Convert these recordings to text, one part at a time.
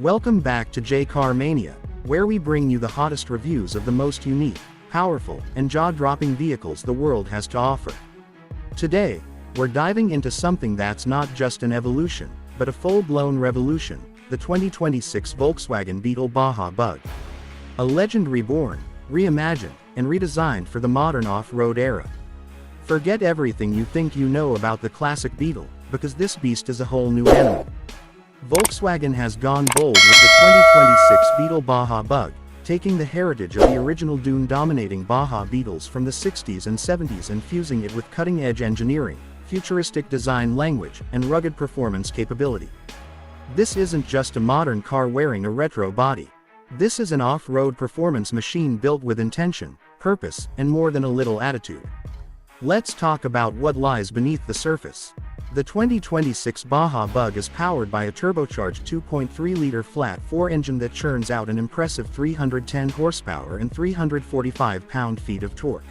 Welcome back to JCarMania, where we bring you the hottest reviews of the most unique, powerful, and jaw-dropping vehicles the world has to offer. Today, we're diving into something that's not just an evolution, but a full-blown revolution, the 2026 Volkswagen Beetle Baja Bug. A legend reborn, reimagined, and redesigned for the modern off-road era. Forget everything you think you know about the classic Beetle, because this beast is a whole new animal. Volkswagen has gone bold with the 2026 Beetle Baja Bug, taking the heritage of the original dune-dominating Baja Beetles from the 60s and 70s and fusing it with cutting-edge engineering, futuristic design language, and rugged performance capability. This isn't just a modern car wearing a retro body. This is an off-road performance machine built with intention, purpose, and more than a little attitude. Let's talk about what lies beneath the surface. The 2026 Baja Bug is powered by a turbocharged 2.3-liter flat-4 engine that churns out an impressive 310 horsepower and 345 pound-feet of torque.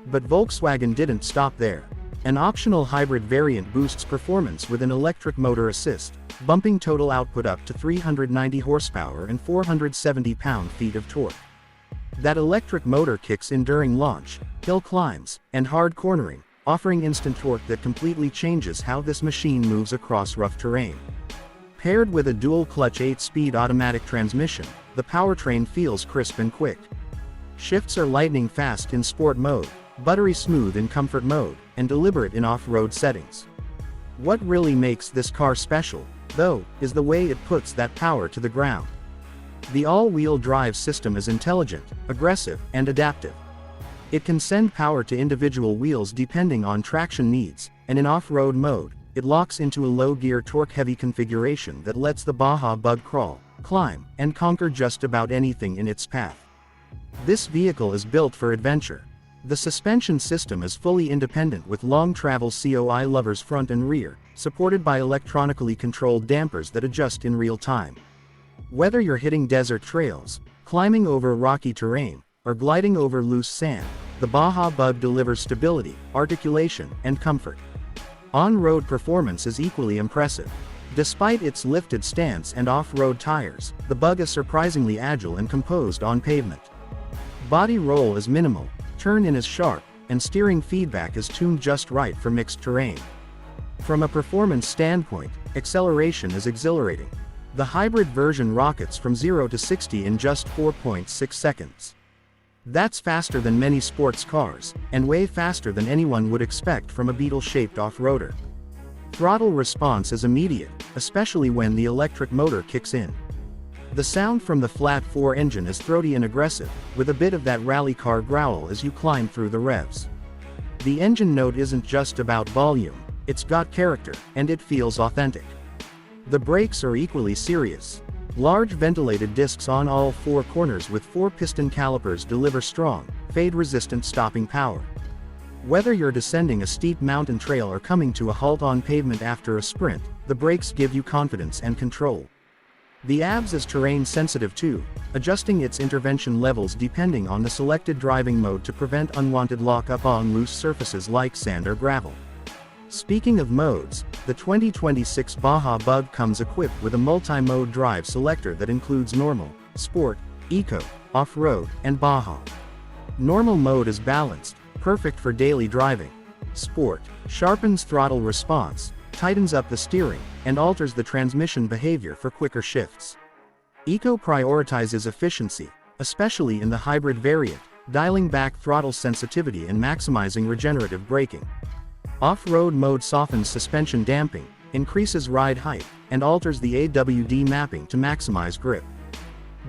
But Volkswagen didn't stop there. An optional hybrid variant boosts performance with an electric motor assist, bumping total output up to 390 horsepower and 470 pound-feet of torque. That electric motor kicks in during launch, hill climbs, and hard cornering, offering instant torque that completely changes how this machine moves across rough terrain. Paired with a dual-clutch 8-speed automatic transmission, the powertrain feels crisp and quick. Shifts are lightning fast in sport mode, buttery smooth in comfort mode, and deliberate in off-road settings. What really makes this car special, though, is the way it puts that power to the ground. The all-wheel drive system is intelligent, aggressive, and adaptive. It can send power to individual wheels depending on traction needs, and in off-road mode, it locks into a low-gear torque-heavy configuration that lets the Baja Bug crawl, climb, and conquer just about anything in its path. This vehicle is built for adventure. The suspension system is fully independent with long-travel COI levers front and rear, supported by electronically controlled dampers that adjust in real time. Whether you're hitting desert trails, climbing over rocky terrain, or gliding over loose sand, the Baja Bug delivers stability, articulation, and comfort. On-road performance is equally impressive. Despite its lifted stance and off-road tires, the Bug is surprisingly agile and composed on pavement. Body roll is minimal, turn-in is sharp, and steering feedback is tuned just right for mixed terrain. From a performance standpoint, acceleration is exhilarating. The hybrid version rockets from 0 to 60 in just 4.6 seconds. That's faster than many sports cars, and way faster than anyone would expect from a Beetle-shaped off-roader. Throttle response is immediate, especially when the electric motor kicks in. The sound from the flat-4 engine is throaty and aggressive, with a bit of that rally car growl as you climb through the revs. The engine note isn't just about volume, it's got character, and it feels authentic. The brakes are equally serious. Large ventilated discs on all four corners with 4-piston calipers deliver strong, fade-resistant stopping power. Whether you're descending a steep mountain trail or coming to a halt on pavement after a sprint, the brakes give you confidence and control. The ABS is terrain-sensitive too, adjusting its intervention levels depending on the selected driving mode to prevent unwanted lock-up on loose surfaces like sand or gravel. Speaking of modes, the 2026 Baja Bug comes equipped with a multi-mode drive selector that includes Normal, Sport, Eco, Off-Road, and Baja. Normal mode is balanced, perfect for daily driving. Sport sharpens throttle response, tightens up the steering, and alters the transmission behavior for quicker shifts. Eco prioritizes efficiency, especially in the hybrid variant, dialing back throttle sensitivity and maximizing regenerative braking. Off-road mode softens suspension damping, increases ride height, and alters the AWD mapping to maximize grip.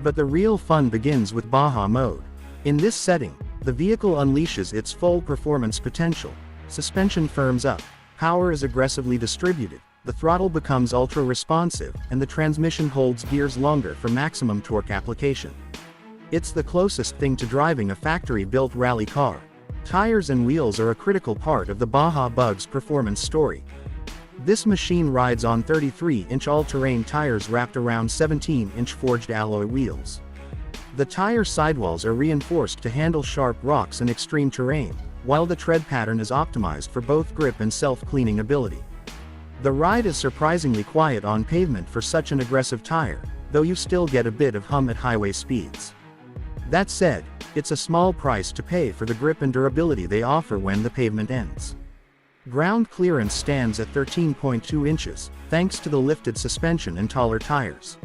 But the real fun begins with Baja mode. In this setting, the vehicle unleashes its full performance potential. Suspension firms up, power is aggressively distributed, the throttle becomes ultra-responsive, and the transmission holds gears longer for maximum torque application. It's the closest thing to driving a factory-built rally car. Tires and wheels are a critical part of the Baja Bug's performance story. This machine rides on 33-inch all-terrain tires wrapped around 17-inch forged alloy wheels. The tire sidewalls are reinforced to handle sharp rocks and extreme terrain, while the tread pattern is optimized for both grip and self-cleaning ability. The ride is surprisingly quiet on pavement for such an aggressive tire, though you still get a bit of hum at highway speeds. That said, it's a small price to pay for the grip and durability they offer when the pavement ends. Ground clearance stands at 13.2 inches, thanks to the lifted suspension and taller tires.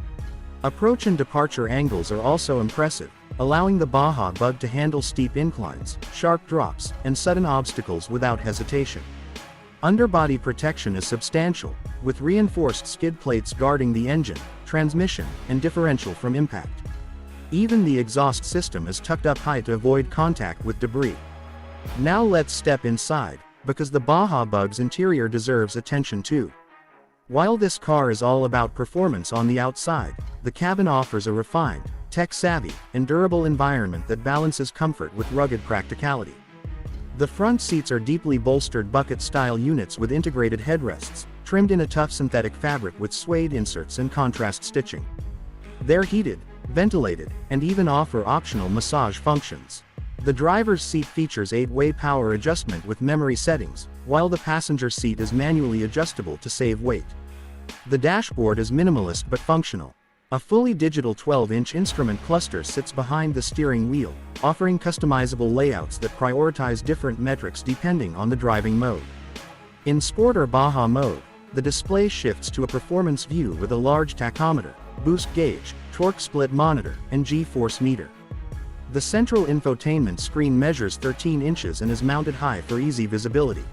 Approach and departure angles are also impressive, allowing the Baja Bug to handle steep inclines, sharp drops, and sudden obstacles without hesitation. Underbody protection is substantial, with reinforced skid plates guarding the engine, transmission, and differential from impact. Even the exhaust system is tucked up high to avoid contact with debris. Now let's step inside, because the Baja Bug's interior deserves attention too. While this car is all about performance on the outside, the cabin offers a refined, tech-savvy, and durable environment that balances comfort with rugged practicality. The front seats are deeply bolstered bucket-style units with integrated headrests, trimmed in a tough synthetic fabric with suede inserts and contrast stitching. They're heated, ventilated, and even offer optional massage functions. The driver's seat features 8-way power adjustment with memory settings, while the passenger seat is manually adjustable to save weight. The dashboard is minimalist but functional. A fully digital 12-inch instrument cluster sits behind the steering wheel, offering customizable layouts that prioritize different metrics depending on the driving mode. In Sport or Baja mode, the display shifts to a performance view with a large tachometer, boost gauge, torque split monitor, and G-force meter. The central infotainment screen measures 13 inches and is mounted high for easy visibility.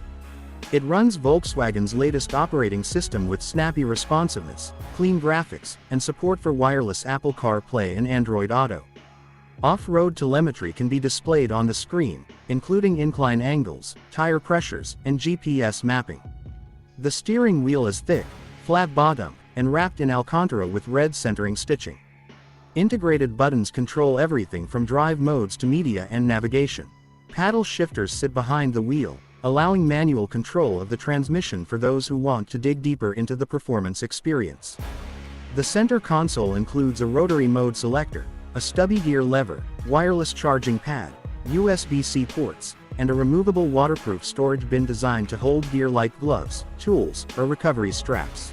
It runs Volkswagen's latest operating system with snappy responsiveness, clean graphics, and support for wireless Apple CarPlay and Android Auto. Off-road telemetry can be displayed on the screen, including incline angles, tire pressures, and GPS mapping. The steering wheel is thick, flat-bottomed, and wrapped in Alcantara with red centering stitching. Integrated buttons control everything from drive modes to media and navigation. Paddle shifters sit behind the wheel, allowing manual control of the transmission for those who want to dig deeper into the performance experience. The center console includes a rotary mode selector, a stubby gear lever, wireless charging pad, USB-C ports, and a removable waterproof storage bin designed to hold gear like gloves, tools, or recovery straps.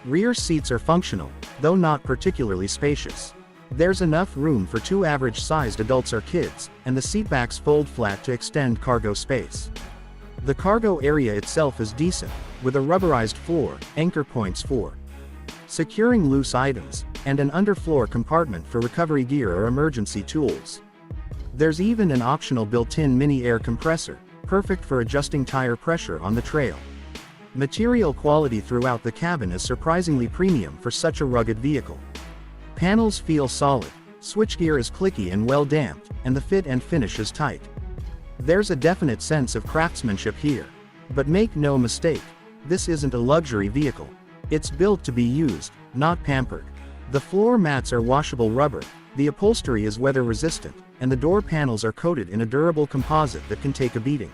Rear seats are functional, though not particularly spacious. There's enough room for 2 average-sized adults or kids, and the seatbacks fold flat to extend cargo space. The cargo area itself is decent, with a rubberized floor, anchor points for securing loose items, and an underfloor compartment for recovery gear or emergency tools. There's even an optional built-in mini air compressor, perfect for adjusting tire pressure on the trail. Material quality throughout the cabin is surprisingly premium for such a rugged vehicle. Panels feel solid, switchgear is clicky and well damped, and the fit and finish is tight. There's a definite sense of craftsmanship here. But make no mistake, this isn't a luxury vehicle. It's built to be used, not pampered. The floor mats are washable rubber, the upholstery is weather resistant, and the door panels are coated in a durable composite that can take a beating.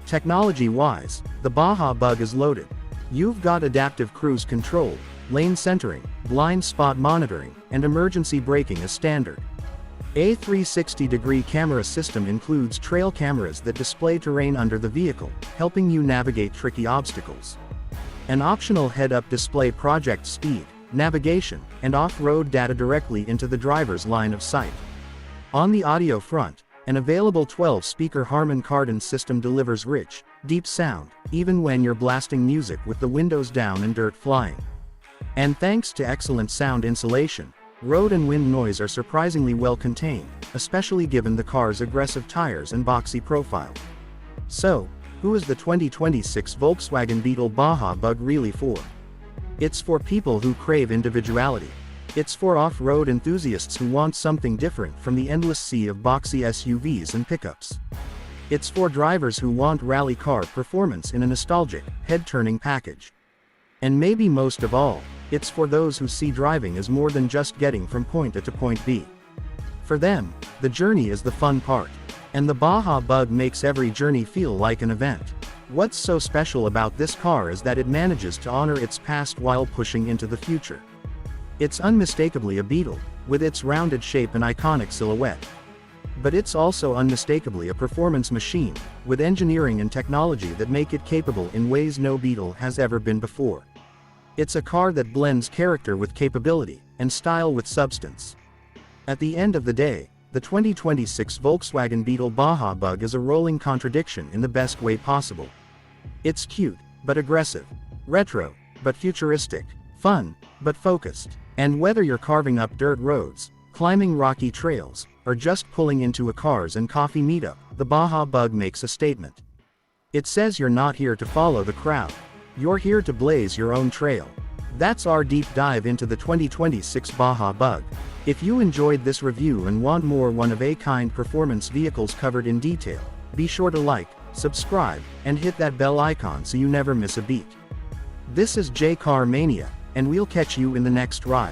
Technology-wise, the Baja Bug is loaded. You've got adaptive cruise control, lane centering, blind spot monitoring, and emergency braking as standard. A 360-degree camera system includes trail cameras that display terrain under the vehicle, helping you navigate tricky obstacles. An optional head-up display projects speed, navigation, and off-road data directly into the driver's line of sight. On the audio front, an available 12-speaker Harman Kardon system delivers rich, deep sound, even when you're blasting music with the windows down and dirt flying. And thanks to excellent sound insulation, road and wind noise are surprisingly well contained, especially given the car's aggressive tires and boxy profile. So, who is the 2026 Volkswagen Beetle Baja Bug really for? It's for people who crave individuality. It's for off-road enthusiasts who want something different from the endless sea of boxy SUVs and pickups. It's for drivers who want rally car performance in a nostalgic, head-turning package. And maybe most of all, it's for those who see driving as more than just getting from point A to point B. For them, the journey is the fun part. And the Baja Bug makes every journey feel like an event. What's so special about this car is that it manages to honor its past while pushing into the future. It's unmistakably a Beetle, with its rounded shape and iconic silhouette. But it's also unmistakably a performance machine, with engineering and technology that make it capable in ways no Beetle has ever been before. It's a car that blends character with capability, and style with substance. At the end of the day, the 2026 Volkswagen Beetle Baja Bug is a rolling contradiction in the best way possible. It's cute, but aggressive. Retro, but futuristic. Fun, but focused. And whether you're carving up dirt roads, climbing rocky trails, or just pulling into a cars and coffee meetup, the Baja Bug makes a statement. It says you're not here to follow the crowd. You're here to blaze your own trail. That's our deep dive into the 2026 Baja Bug. If you enjoyed this review and want more one-of-a-kind performance vehicles covered in detail, be sure to like, subscribe, and hit that bell icon so you never miss a beat. This is JCarMania, and we'll catch you in the next ride.